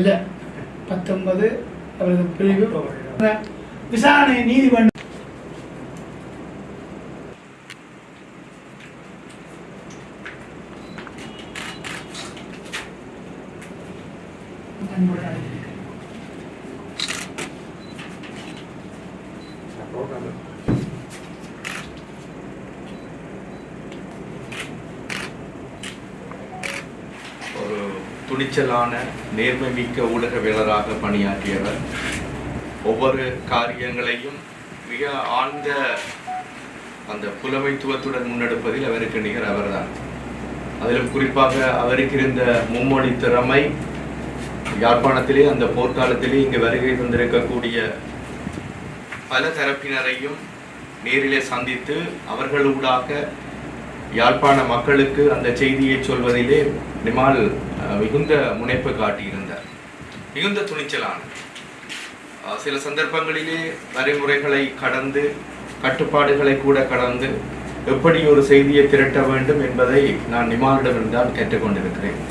அல்ல. 19 அவரது பிரிவு விசாரணை நீதிமன்றம் ஒரு துணிச்சலான நேர்மை மிக்க ஊடகவியலராக பணியாற்றியவர். ஒவ்வொரு காரியங்களையும் மிக ஆழ்ந்த அந்த புலமைத்துவத்துடன் முன்னெடுப்பதில் அவருக்கு நிகர் அவர்தான். அதிலும் குறிப்பாக அவருக்கு இருந்த மும்மொழி திறமை, யாழ்ப்பாணத்திலே அந்த போர்க்காலத்திலே இங்கு வருகை தந்திருக்கக்கூடிய பல தரப்பினரையும் நேரிலே சந்தித்து அவர்களூடாக யாழ்ப்பாண மக்களுக்கு அந்த செய்தியை சொல்வதிலே நிமால் மிகுந்த முனைப்பு காட்டியிருந்தார். மிகுந்த துணிச்சலான சில சந்தர்ப்பங்களிலே வரைமுறைகளை கடந்து, கட்டுப்பாடுகளை கூட கடந்து எப்படி ஒரு செய்தியை திரட்ட வேண்டும் என்பதை நான் நிமாலிடமிருந்தான் கேட்டுக்கொண்டிருக்கிறேன்.